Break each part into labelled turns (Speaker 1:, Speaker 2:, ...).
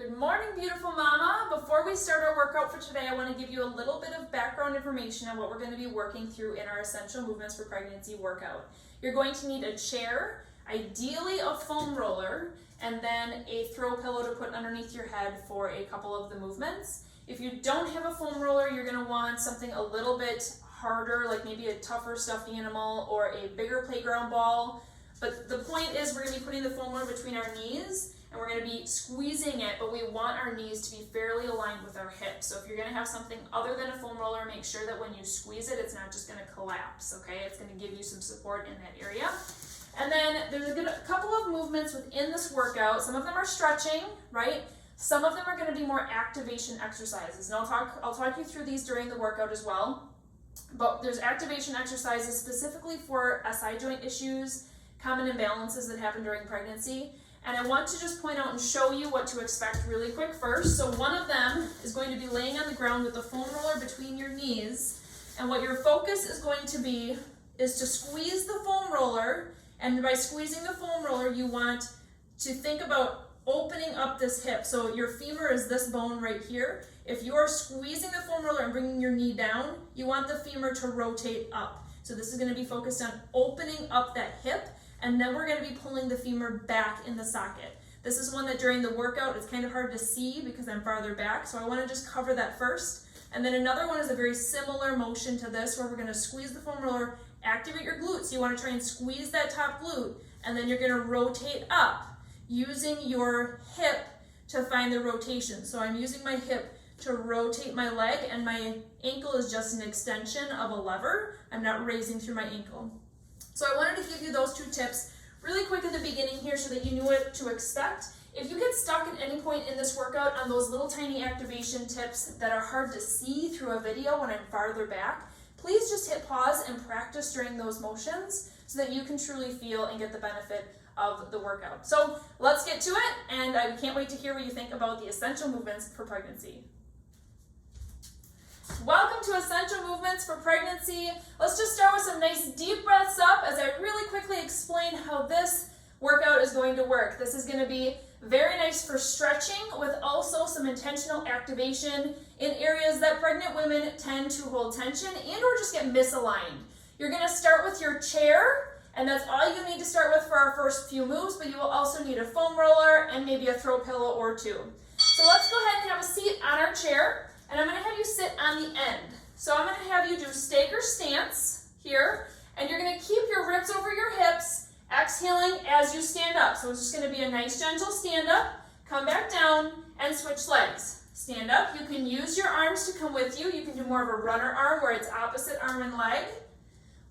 Speaker 1: Good morning, beautiful mama. Before we start our workout for today, I want to give you a little bit of background information on what we're going to be working through in our essential movements for pregnancy workout. You're going to need a chair, ideally a foam roller, and then a throw pillow to put underneath your head for a couple of the movements. If you don't have a foam roller, you're going to want something a little bit harder, like maybe a tougher stuffed animal or a bigger playground ball. But the point is we're going to be putting the foam roller between our knees and we're going to be squeezing it, but we want our knees to be fairly aligned with our hips. So if you're going to have something other than a foam roller, make sure that when you squeeze it, it's not just going to collapse, okay? It's going to give you some support in that area. And then there's a couple of movements within this workout. Some of them are stretching, right? Some of them are going to be more activation exercises. And I'll talk you through these during the workout as well. But there's activation exercises specifically for SI joint issues, common imbalances that happen during pregnancy. And I want to just point out and show you what to expect really quick first. So one of them is going to be laying on the ground with the foam roller between your knees. And what your focus is going to be is to squeeze the foam roller. And by squeezing the foam roller, you want to think about opening up this hip. So your femur is this bone right here. If you are squeezing the foam roller and bringing your knee down, you want the femur to rotate up. So this is going to be focused on opening up that hip. And then we're going to be pulling the femur back in the socket. This is one that during the workout it's kind of hard to see because I'm farther back, so I want to just cover that first. And then another one is a very similar motion to this where we're going to squeeze the foam roller, activate your glutes. You want to try and squeeze that top glute, and then you're going to rotate up using your hip to find the rotation. So I'm using my hip to rotate my leg, and my ankle is just an extension of a lever. I'm not raising through my ankle. So I wanted to give you those two tips really quick at the beginning here so that you knew what to expect. If you get stuck at any point in this workout on those little tiny activation tips that are hard to see through a video when I'm farther back, please just hit pause and practice during those motions so that you can truly feel and get the benefit of the workout. So let's get to it, and I can't wait to hear what you think about the essential movements for pregnancy. Welcome to Essential Movements for Pregnancy. Let's just start with some nice deep breaths up as I really quickly explain how this workout is going to work. This is going to be very nice for stretching with also some intentional activation in areas that pregnant women tend to hold tension and or just get misaligned. You're going to start with your chair, and that's all you need to start with for our first few moves, but you will also need a foam roller and maybe a throw pillow or two. So let's go ahead and have a seat on our chair. And I'm going to have you sit on the end. So I'm going to have you do stagger stance here, and you're going to keep your ribs over your hips, exhaling as you stand up. So it's just going to be a nice gentle stand up, come back down, and switch legs. Stand up. You can use your arms to come with you. You can do more of a runner arm where it's opposite arm and leg,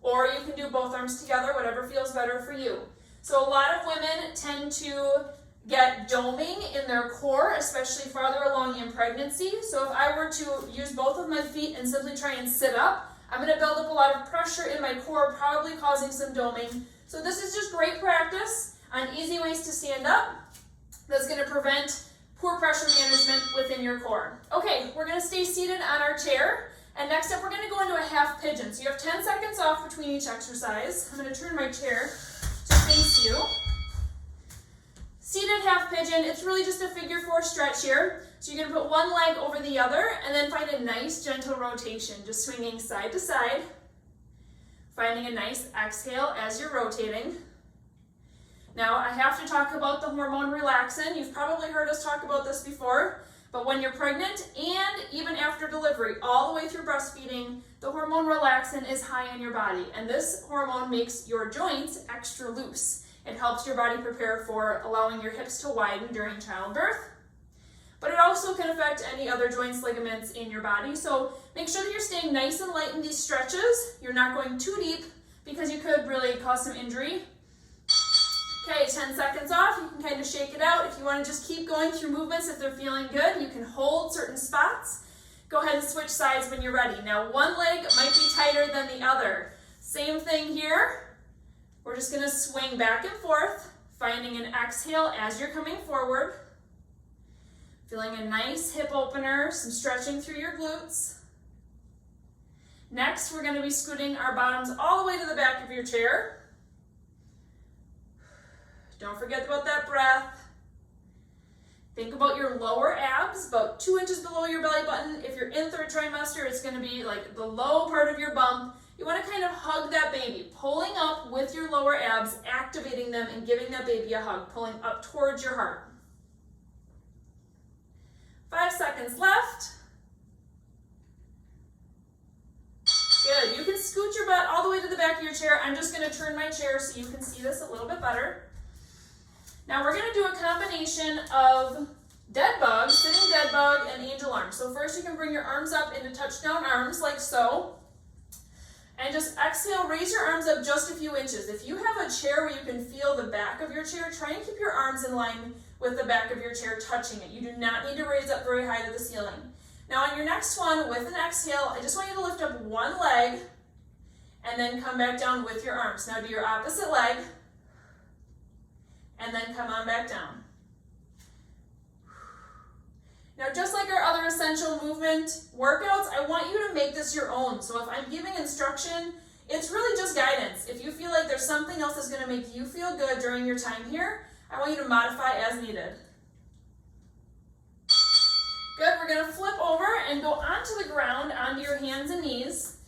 Speaker 1: or you can do both arms together, whatever feels better for you. So a lot of women tend to get doming in their core, especially farther along in pregnancy. So if I were to use both of my feet and simply try and sit up, I'm going to build up a lot of pressure in my core, probably causing some doming. So this is just great practice on easy ways to stand up. That's going to prevent poor pressure management within your core. Okay, we're going to stay seated on our chair. And next up, we're going to go into a half pigeon. So you have 10 seconds off between each exercise. I'm going to turn my chair to face you. Seated half pigeon, it's really just a figure 4 stretch here. So you're going to put one leg over the other and then find a nice gentle rotation, just swinging side to side. Finding a nice exhale as you're rotating. Now I have to talk about the hormone relaxin. You've probably heard us talk about this before, but when you're pregnant and even after delivery, all the way through breastfeeding, the hormone relaxin is high in your body, and this hormone makes your joints extra loose. It helps your body prepare for allowing your hips to widen during childbirth. But it also can affect any other joints, ligaments in your body. So make sure that you're staying nice and light in these stretches. You're not going too deep because you could really cause some injury. Okay, 10 seconds off. You can kind of shake it out. If you want to just keep going through movements, if they're feeling good, you can hold certain spots. Go ahead and switch sides when you're ready. Now, one leg might be tighter than the other. Same thing here. We're just going to swing back and forth, finding an exhale as you're coming forward. Feeling a nice hip opener, some stretching through your glutes. Next, we're going to be scooting our bottoms all the way to the back of your chair. Don't forget about that breath. Think about your lower abs, about 2 inches below your belly button. If you're in third trimester, it's going to be like the low part of your bump. You want to kind of hug that baby, pulling up with your lower abs, activating them and giving that baby a hug, pulling up towards your heart. 5 seconds left. Good. You can scoot your butt all the way to the back of your chair. I'm just going to turn my chair so you can see this a little bit better. Now we're going to do a combination of dead bug, sitting dead bug, and angel arms. So first you can bring your arms up into touchdown arms like so. And just exhale, raise your arms up just a few inches. If you have a chair where you can feel the back of your chair, try and keep your arms in line with the back of your chair touching it. You do not need to raise up very high to the ceiling. Now on your next one, with an exhale, I just want you to lift up one leg and then come back down with your arms. Now do your opposite leg and then come on back down. Now just like our other essential movement workouts, I want you to make this your own. So if I'm giving instruction, it's really just guidance. If you feel like there's something else that's going to make you feel good during your time here, I want you to modify as needed. Good, we're going to flip over and go onto the ground, onto your hands and knees.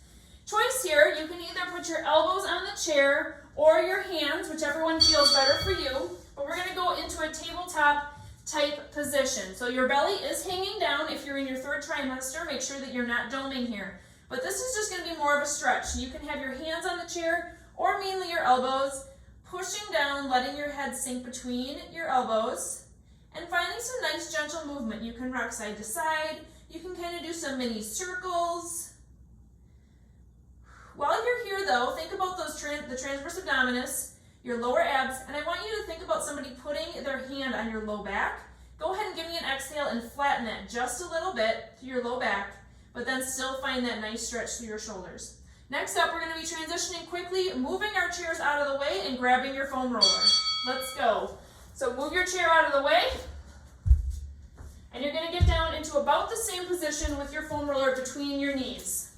Speaker 1: Choice here, you can either put your elbows on the chair or your hands, whichever one feels better for you. But we're going to go into a tabletop type position. So your belly is hanging down. If you're in your third trimester, make sure that you're not doming here. But this is just going to be more of a stretch. You can have your hands on the chair or mainly your elbows, pushing down, letting your head sink between your elbows, and finding some nice gentle movement. You can rock side to side. You can kind of do some mini circles. While you're here though, think about those the transverse abdominis, your lower abs, and I want you to think about somebody putting their hand on your low back. Go ahead and give me an exhale and flatten that just a little bit to your low back, but then still find that nice stretch through your shoulders. Next up, we're going to be transitioning quickly, moving our chairs out of the way and grabbing your foam roller. Let's go. So move your chair out of the way, and you're going to get down into about the same position with your foam roller between your knees.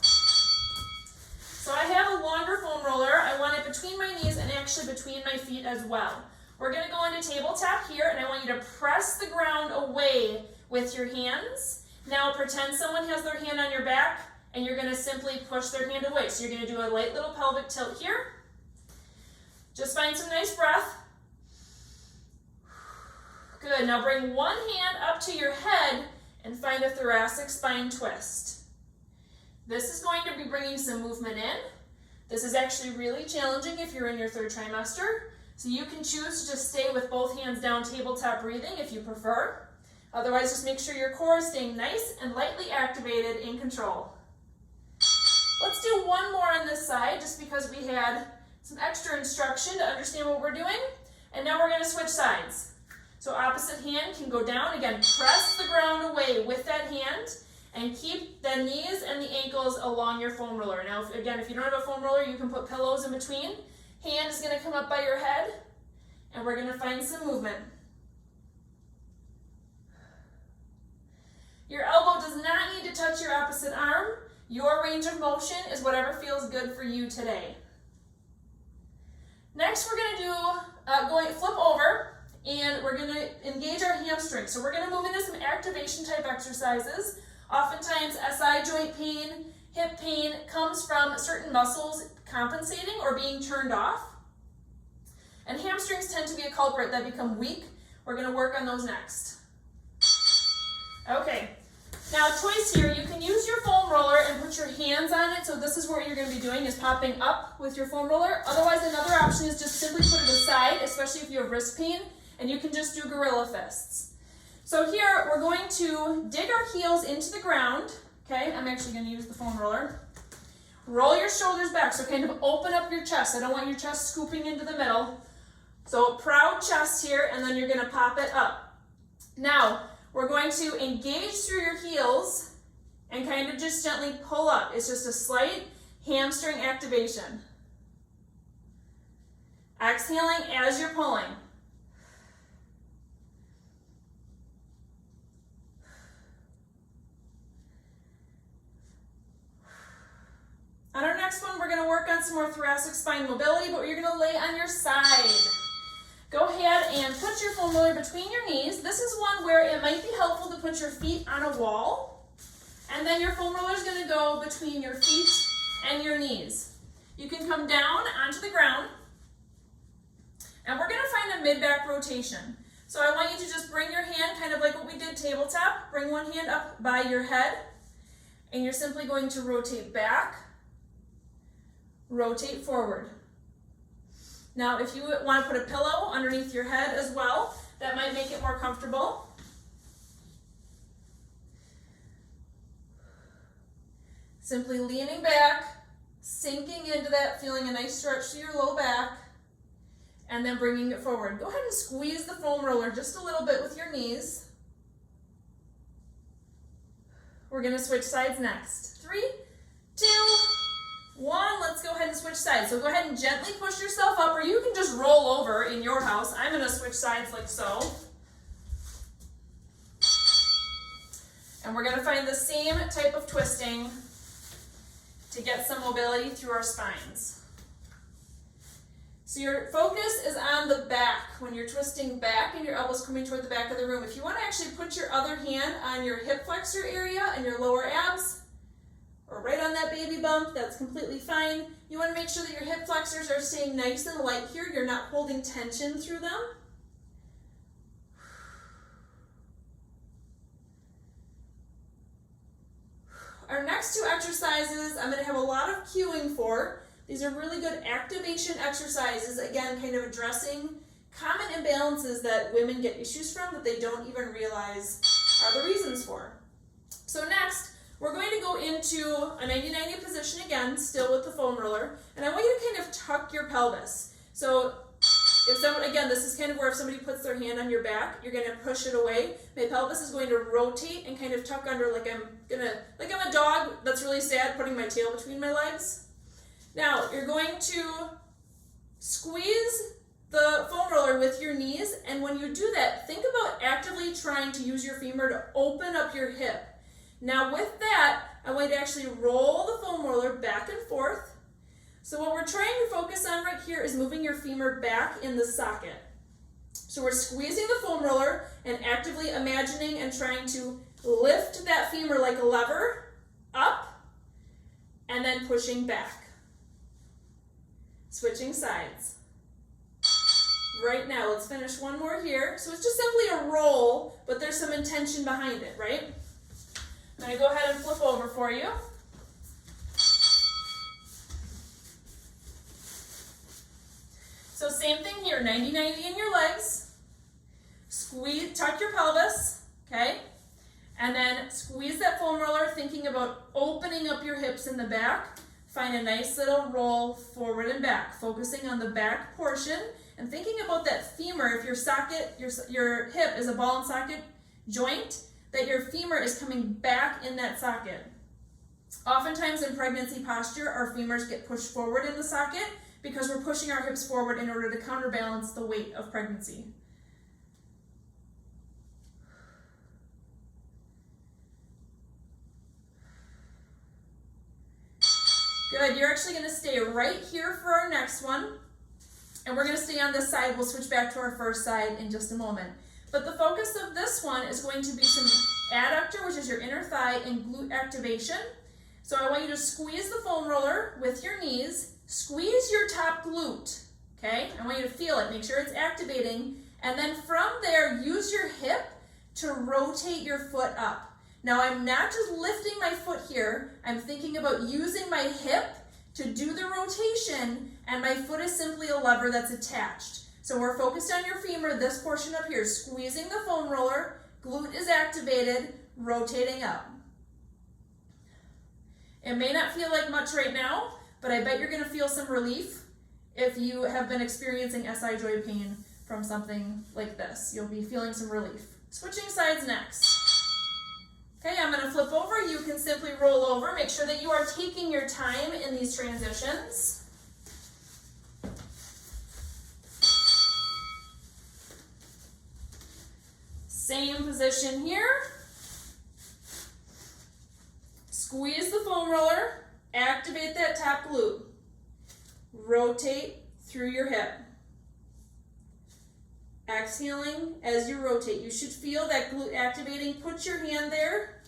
Speaker 1: So I have a longer foam roller. I want it between my knees and actually between my feet as well. We're going to go into tabletop here, and I want you to press the ground away with your hands. Now pretend someone has their hand on your back, and you're going to simply push their hand away. So you're going to do a light little pelvic tilt here. Just find some nice breath. Good. Now bring one hand up to your head and find a thoracic spine twist. This is going to be bringing some movement in. This is actually really challenging if you're in your third trimester. So you can choose to just stay with both hands down, tabletop breathing if you prefer. Otherwise, just make sure your core is staying nice and lightly activated in control. Let's do one more on this side just because we had some extra instruction to understand what we're doing. And now we're going to switch sides. So opposite hand can go down. Again, press the ground away with that hand and keep the knees and the ankles along your foam roller. Now, if you don't have a foam roller, you can put pillows in between. Hand is going to come up by your head, and we're going to find some movement. Your elbow does not need to touch your opposite arm. Your range of motion is whatever feels good for you today. Next, we're going to do flip over, and we're going to engage our hamstrings. So we're going to move into some activation type exercises. Oftentimes, SI joint pain, hip pain comes from certain muscles compensating or being turned off. And hamstrings tend to be a culprit that become weak. We're going to work on those next. Okay, now choice here, you can use your foam roller and put your hands on it. So this is what you're going to be doing, is popping up with your foam roller. Otherwise, another option is just simply put it aside, especially if you have wrist pain, and you can just do gorilla fists. So here, we're going to dig our heels into the ground. Okay, I'm actually going to use the foam roller. Roll your shoulders back, so kind of open up your chest. I don't want your chest scooping into the middle. So proud chest here, and then you're going to pop it up. Now, we're going to engage through your heels and kind of just gently pull up. It's just a slight hamstring activation. Exhaling as you're pulling. On our next one, we're going to work on some more thoracic spine mobility, but you're going to lay on your side. Go ahead and put your foam roller between your knees. This is one where it might be helpful to put your feet on a wall, and then your foam roller is going to go between your feet and your knees. You can come down onto the ground, and we're going to find a mid-back rotation. So I want you to just bring your hand, kind of like what we did tabletop, bring one hand up by your head, and you're simply going to rotate back, rotate forward. Now, if you want to put a pillow underneath your head as well, that might make it more comfortable. Simply leaning back, sinking into that, feeling a nice stretch to your low back, and then bringing it forward. Go ahead and squeeze the foam roller just a little bit with your knees. We're going to switch sides next. 3, 2, 1. Let's go ahead and switch sides. So go ahead and gently push yourself up, or you can just roll over in your house. I'm going to switch sides like so. And we're going to find the same type of twisting to get some mobility through our spines. So your focus is on the back when you're twisting back and your elbows coming toward the back of the room. If you want to actually put your other hand on your hip flexor area and your lower abs, or right on that baby bump, that's completely fine. You want to make sure that your hip flexors are staying nice and light here. You're not holding tension through them. Our next 2 exercises, I'm going to have a lot of cueing for. These are really good activation exercises, again, kind of addressing common imbalances that women get issues from that they don't even realize are the reasons for. So next, we're going to go into a 90-90 position again, still with the foam roller, and I want you to kind of tuck your pelvis. So if someone, again, this is kind of where if somebody puts their hand on your back, you're going to push it away. My pelvis is going to rotate and kind of tuck under like I'm a dog that's really sad putting my tail between my legs. Now, you're going to squeeze the foam roller with your knees, and when you do that, think about actively trying to use your femur to open up your hip. Now with that, I want you to actually roll the foam roller back and forth. So what we're trying to focus on right here is moving your femur back in the socket. So we're squeezing the foam roller and actively imagining and trying to lift that femur like a lever up and then pushing back. Switching sides. Right now, let's finish one more here. So it's just simply a roll, but there's some intention behind it, right? I'm going to go ahead and flip over for you. So same thing here, 90-90 in your legs. Squeeze, tuck your pelvis, okay? And then squeeze that foam roller, thinking about opening up your hips in the back. Find a nice little roll forward and back, focusing on the back portion and thinking about that femur. If your socket, your hip is a ball and socket joint, that your femur is coming back in that socket. Oftentimes in pregnancy posture, our femurs get pushed forward in the socket because we're pushing our hips forward in order to counterbalance the weight of pregnancy. Good, you're actually going to stay right here for our next one. And we're going to stay on this side. We'll switch back to our first side in just a moment. But the focus of this one is going to be some adductor, which is your inner thigh, and glute activation. So I want you to squeeze the foam roller with your knees. Squeeze your top glute, okay? I want you to feel it. Make sure it's activating. And then from there, use your hip to rotate your foot up. Now I'm not just lifting my foot here, I'm thinking about using my hip to do the rotation, and my foot is simply a lever that's attached. So we're focused on your femur, this portion up here, squeezing the foam roller, glute is activated, rotating up. It may not feel like much right now, but I bet you're gonna feel some relief if you have been experiencing SI joint pain from something like this. You'll be feeling some relief. Switching sides next. Okay, I'm going to flip over. You can simply roll over. Make sure that you are taking your time in these transitions. Same position here. Squeeze the foam roller. Activate that top glute. Rotate through your hip. Exhaling as you rotate. You should feel that glute activating. Put your hand there.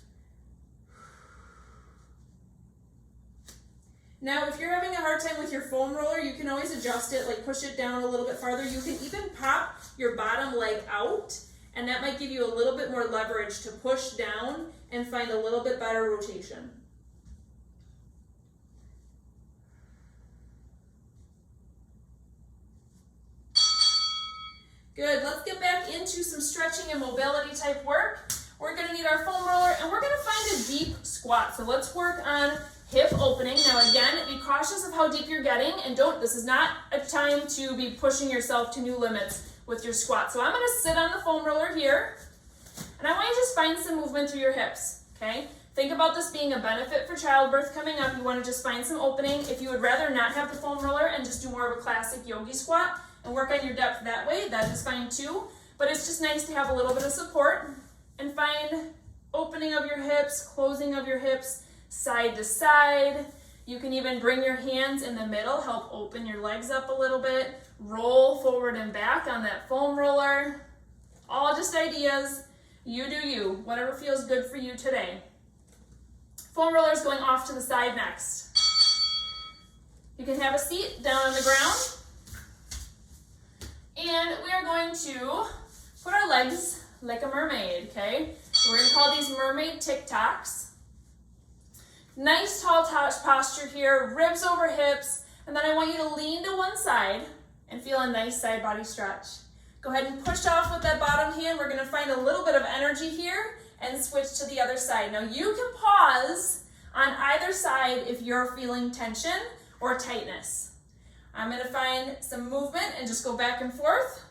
Speaker 1: Now, if you're having a hard time with your foam roller, you can always adjust it, like push it down a little bit farther. You can even pop your bottom leg out, and that might give you a little bit more leverage to push down and find a little bit better rotation. Good, let's get back into some stretching and mobility type work. We're gonna need our foam roller, and we're gonna find a deep squat. So let's work on hip opening. Now again, be cautious of how deep you're getting, and this is not a time to be pushing yourself to new limits with your squat. So I'm gonna sit on the foam roller here, and I want you to just find some movement through your hips, okay? Think about this being a benefit for childbirth coming up. You wanna just find some opening. If you would rather not have the foam roller and just do more of a classic yogi squat and work on your depth that way, that is fine too. But it's just nice to have a little bit of support and find opening of your hips, closing of your hips, side to side. You can even bring your hands in the middle, help open your legs up a little bit, roll forward and back on that foam roller. All just ideas. You do you, whatever feels good for you today. Foam roller is going off to the side next. You can have a seat down on the ground. And we are going to put our legs like a mermaid, okay? We're gonna call these mermaid tic-tacs. Nice tall posture here, ribs over hips, and then I want you to lean to one side and feel a nice side body stretch. Go ahead and push off with that bottom hand. We're gonna find a little bit of energy here and switch to the other side. Now you can pause on either side if you're feeling tension or tightness. I'm gonna find some movement and just go back and forth.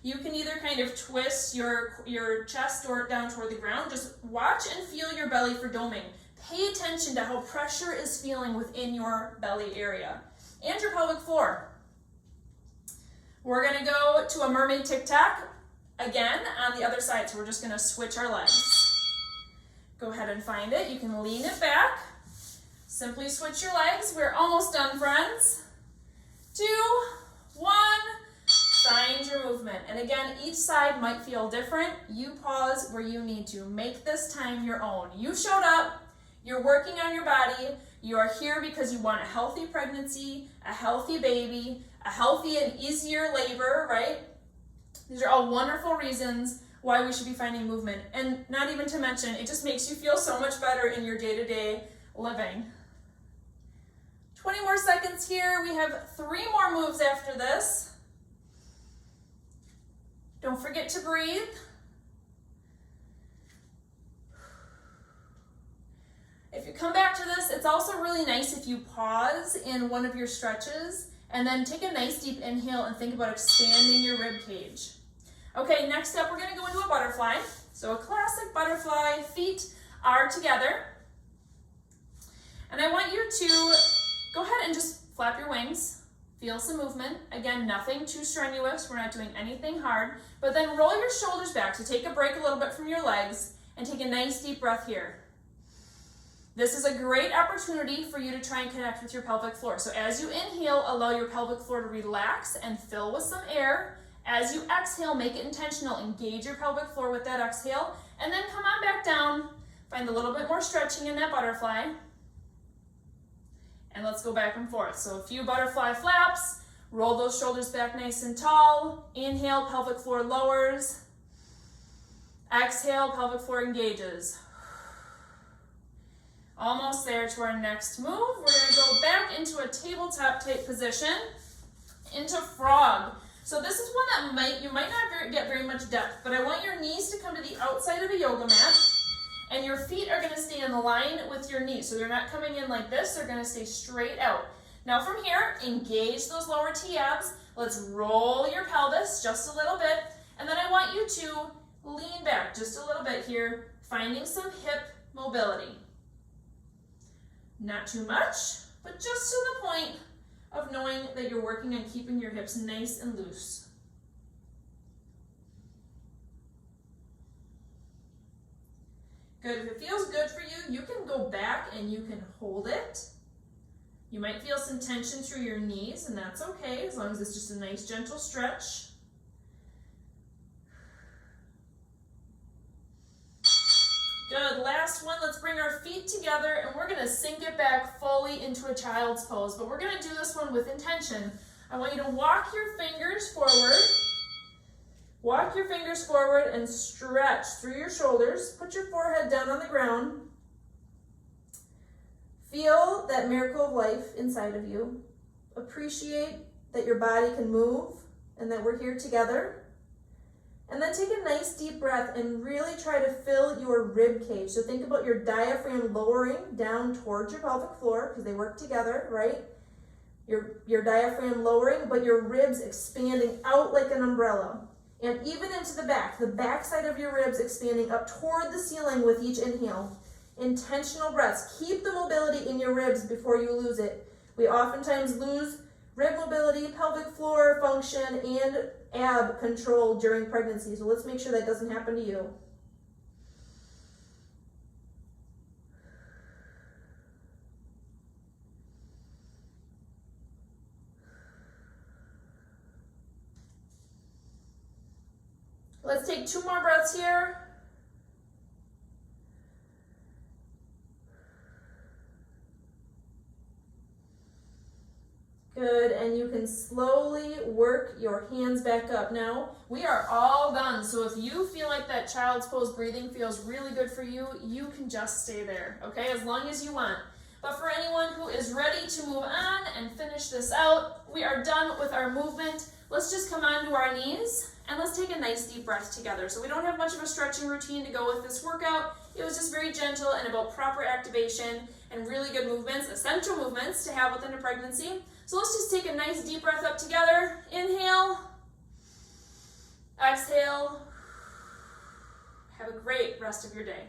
Speaker 1: You can either kind of twist your chest or down toward the ground. Just watch and feel your belly for doming. Pay attention to how pressure is feeling within your belly area and your pelvic floor. We're gonna go to a mermaid tic-tac again on the other side. So we're just gonna switch our legs. Go ahead and find it. You can lean it back. Simply switch your legs. We're almost done, friends. 2, 1, find your movement. And again, each side might feel different. You pause where you need to. Make this time your own. You showed up. You're working on your body. You are here because you want a healthy pregnancy, a healthy baby, a healthy and easier labor, right? These are all wonderful reasons why we should be finding movement. And not even to mention, it just makes you feel so much better in your day-to-day living. 20 more seconds here. We have 3 more moves after this. Don't forget to breathe. If you come back to this, it's also really nice if you pause in one of your stretches and then take a nice deep inhale and think about expanding your rib cage. Okay, next up, we're gonna go into a butterfly. So a classic butterfly, feet are together. And I want you to go ahead and just flap your wings, feel some movement. Again, nothing too strenuous, we're not doing anything hard, but then roll your shoulders back. So take a break a little bit from your legs and take a nice deep breath here. This is a great opportunity for you to try and connect with your pelvic floor. So as you inhale, allow your pelvic floor to relax and fill with some air. As you exhale, make it intentional. Engage your pelvic floor with that exhale, and then come on back down. Find a little bit more stretching in that butterfly. And let's go back and forth. So a few butterfly flaps, roll those shoulders back nice and tall. Inhale, pelvic floor lowers. Exhale, pelvic floor engages. Almost there to our next move. We're gonna go back into a tabletop type position, into frog. So this is one that you might not get very much depth, but I want your knees to come to the outside of a yoga mat, and your feet are gonna stay in line with your knees. So they're not coming in like this, they're gonna stay straight out. Now from here, engage those lower T-abs. Let's roll your pelvis just a little bit, and then I want you to lean back just a little bit here, finding some hip mobility. Not too much, but just to the point of knowing that you're working on keeping your hips nice and loose. Good, if it feels good for you, you can go back and you can hold it. You might feel some tension through your knees, and that's okay, as long as it's just a nice gentle stretch. last one. Let's bring our feet together and we're gonna sink it back fully into a child's pose, but we're gonna do this one with intention. I want you to walk your fingers forward. Walk your fingers forward and stretch through your shoulders. Put your forehead down on the ground. Feel that miracle of life inside of you. Appreciate that your body can move and that we're here together. And then take a nice deep breath and really try to fill your rib cage. So think about your diaphragm lowering down towards your pelvic floor because they work together, right? Your diaphragm lowering, but your ribs expanding out like an umbrella. And even into the back side of your ribs expanding up toward the ceiling with each inhale. Intentional breaths. Keep the mobility in your ribs before you lose it. We oftentimes lose rib mobility, pelvic floor function, and ab control during pregnancy. So let's make sure that doesn't happen to you. Let's take 2 more breaths here. Good, and you can slowly work your hands back up. Now, we are all done, so if you feel like that child's pose breathing feels really good for you, you can just stay there, okay, as long as you want. But for anyone who is ready to move on and finish this out, we are done with our movement. Let's just come onto our knees, and let's take a nice deep breath together. So we don't have much of a stretching routine to go with this workout. It was just very gentle and about proper activation and really good movements, essential movements to have within a pregnancy. So let's just take a nice deep breath up together. Inhale, exhale. Have a great rest of your day.